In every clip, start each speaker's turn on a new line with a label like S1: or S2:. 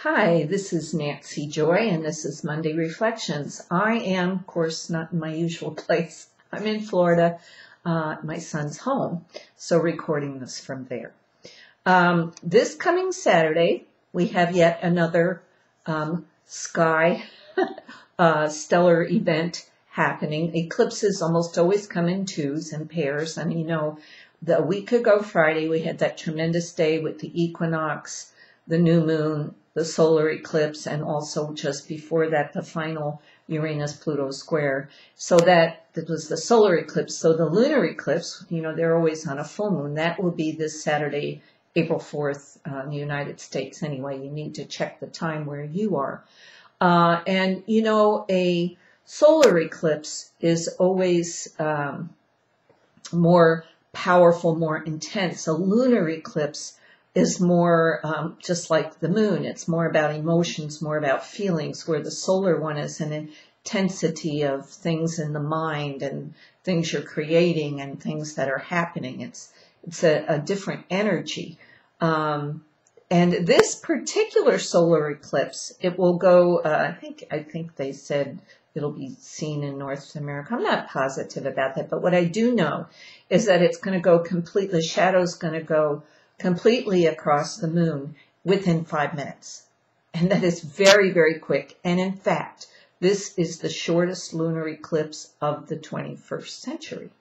S1: Hi, this is Nancy Joy, and this is Monday Reflections. I am, of course, not in my usual place. I'm in Florida, my son's home, so recording this from there. This coming Saturday, we have yet another sky stellar event happening. Eclipses almost always come in twos and pairs, and a week ago Friday, we had that tremendous day with the equinox, the new moon, the solar eclipse, and also just before that, the final Uranus-Pluto square. So that was the solar eclipse. So the lunar eclipse, they're always on a full moon. That will be this Saturday, April 4th, in the United States. Anyway, you need to check the time where you are. A solar eclipse is always more powerful, more intense. A lunar eclipse is more just like the moon. It's more about emotions, more about feelings, where the solar one is an intensity of things in the mind and things you're creating and things that are happening. It's a different energy. And this particular solar eclipse, it will go, I think they said it'll be seen in North America. I'm not positive about that, but what I do know is that it's going to go completely, the shadow's going to go completely across the moon within 5 minutes. And that is very, very quick. And in fact, this is the shortest lunar eclipse of the 21st century.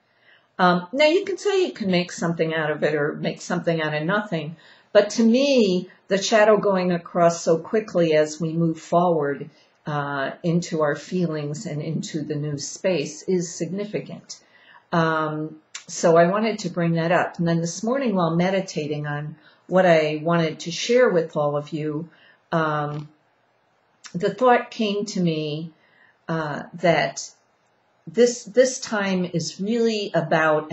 S1: Now you can say you can make something out of it or make something out of nothing. But to me, the shadow going across so quickly as we move forward into our feelings and into the new space is significant. So I wanted to bring that up. And then this morning, while meditating on what I wanted to share with all of you, the thought came to me that this time is really about,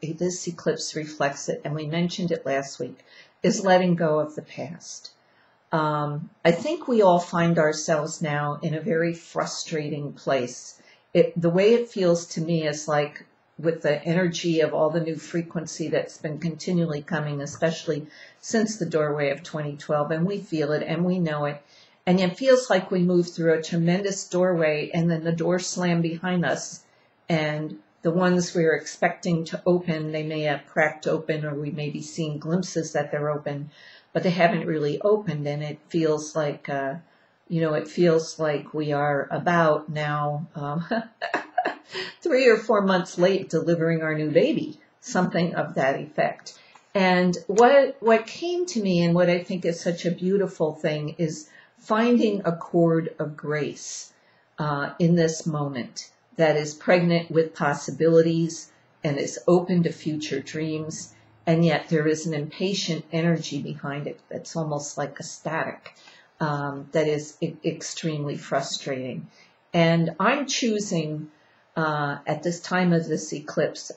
S1: this eclipse reflects it, and we mentioned it last week, is letting go of the past. I think we all find ourselves now in a very frustrating place. The way it feels to me is like, with the energy of all the new frequency that's been continually coming, especially since the doorway of 2012, and we feel it and we know it, and it feels like we move through a tremendous doorway and then the doors slam behind us, and the ones we're expecting to open, they may have cracked open, or we may be seeing glimpses that they're open, but they haven't really opened, and it feels like, we are about now 3 or 4 months late delivering our new baby, something of that effect. And what came to me, and what I think is such a beautiful thing, is finding a chord of grace in this moment that is pregnant with possibilities and is open to future dreams, and yet there is an impatient energy behind it that's almost like a static that is extremely frustrating. And I'm choosing at this time of this eclipse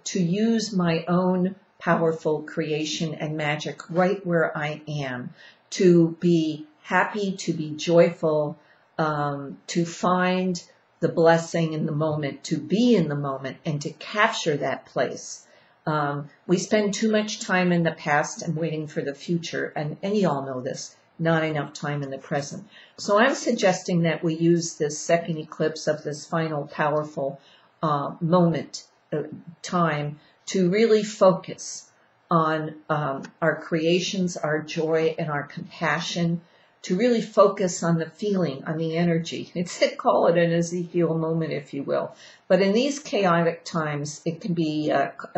S1: to use my own powerful creation and magic right where I am, to be happy, to be joyful, to find the blessing in the moment, to be in the moment, and to capture that place. We spend too much time in the past and waiting for the future, and you all know this, not enough time in the present. So I'm suggesting that we use this second eclipse of this final powerful time, to really focus on our creations, our joy, and our compassion, to really focus on the feeling, on the energy. Call it an Ezekiel moment, if you will. But in these chaotic times, it can be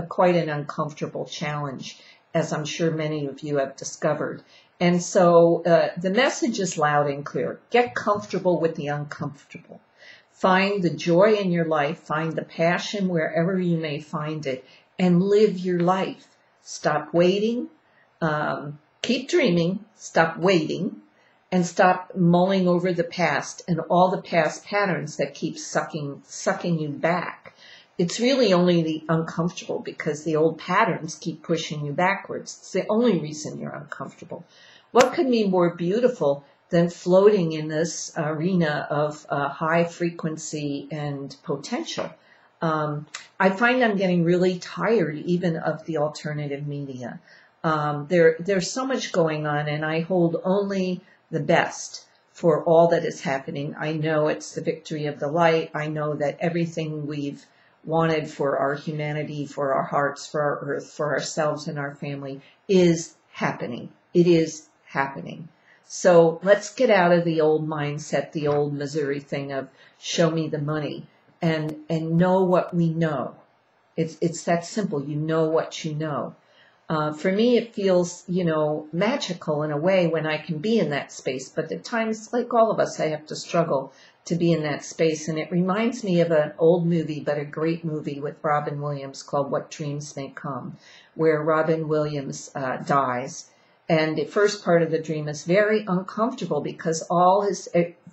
S1: quite an uncomfortable challenge, as I'm sure many of you have discovered. And so the message is loud and clear. Get comfortable with the uncomfortable. Find the joy in your life. Find the passion wherever you may find it, and live your life. Stop waiting. Keep dreaming. Stop waiting. And stop mulling over the past and all the past patterns that keep sucking you back. It's really only the uncomfortable, because the old patterns keep pushing you backwards. It's the only reason you're uncomfortable. What could be more beautiful than floating in this arena of high frequency and potential? I find I'm getting really tired even of the alternative media. There's so much going on, and I hold only the best for all that is happening. I know it's the victory of the light. I know that everything we've wanted for our humanity, for our hearts, for our earth, for ourselves and our family is happening. It is happening. So let's get out of the old mindset, the old Missouri thing of show me the money, and know what we know. It's that simple. You know what you know. For me, it feels, magical in a way when I can be in that space. But at times, like all of us, I have to struggle to be in that space. And it reminds me of an old movie, but a great movie with Robin Williams called What Dreams May Come, where Robin Williams dies. And the first part of the dream is very uncomfortable because all his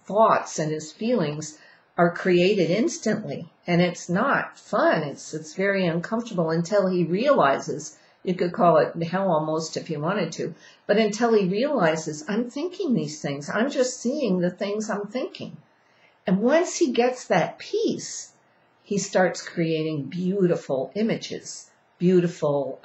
S1: thoughts and his feelings are created instantly. And it's not fun. It's very uncomfortable until he realizes, you could call it hell almost if you wanted to, but until he realizes, I'm thinking these things. I'm just seeing the things I'm thinking. And once he gets that peace, he starts creating beautiful images, beautiful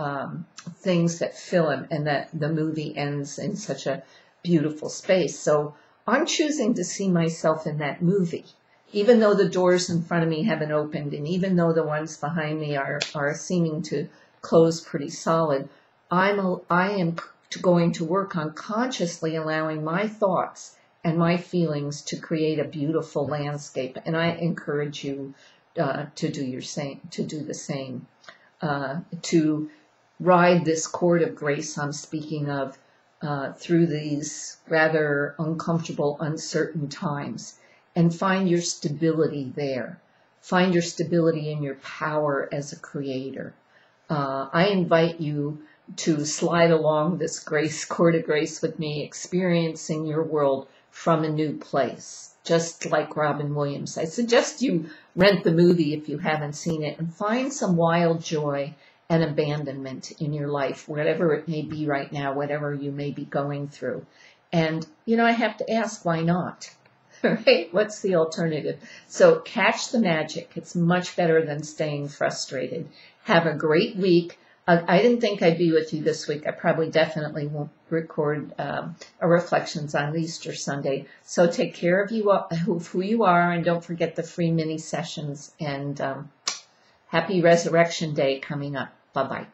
S1: things that fill him, and that the movie ends in such a beautiful space. So I'm choosing to see myself in that movie, even though the doors in front of me haven't opened, and even though the ones behind me are seeming to close pretty solid. I am going to work on consciously allowing my thoughts and my feelings to create a beautiful landscape, and I encourage you to do the same, to ride this chord of grace I'm speaking of through these rather uncomfortable, uncertain times, and find your stability there. Find your stability in your power as a creator. I invite you to slide along this chord of grace with me, experiencing your world from a new place, just like Robin Williams. I suggest you rent the movie if you haven't seen it, and find some wild joy and abandonment in your life, whatever it may be right now, whatever you may be going through. And, I have to ask, why not? Right? What's the alternative? So catch the magic. It's much better than staying frustrated. Have a great week. I didn't think I'd be with you this week. I probably definitely won't record a Reflections on Easter Sunday. So take care of who you are, and don't forget the free mini sessions. And happy Resurrection Day coming up. Bye-bye.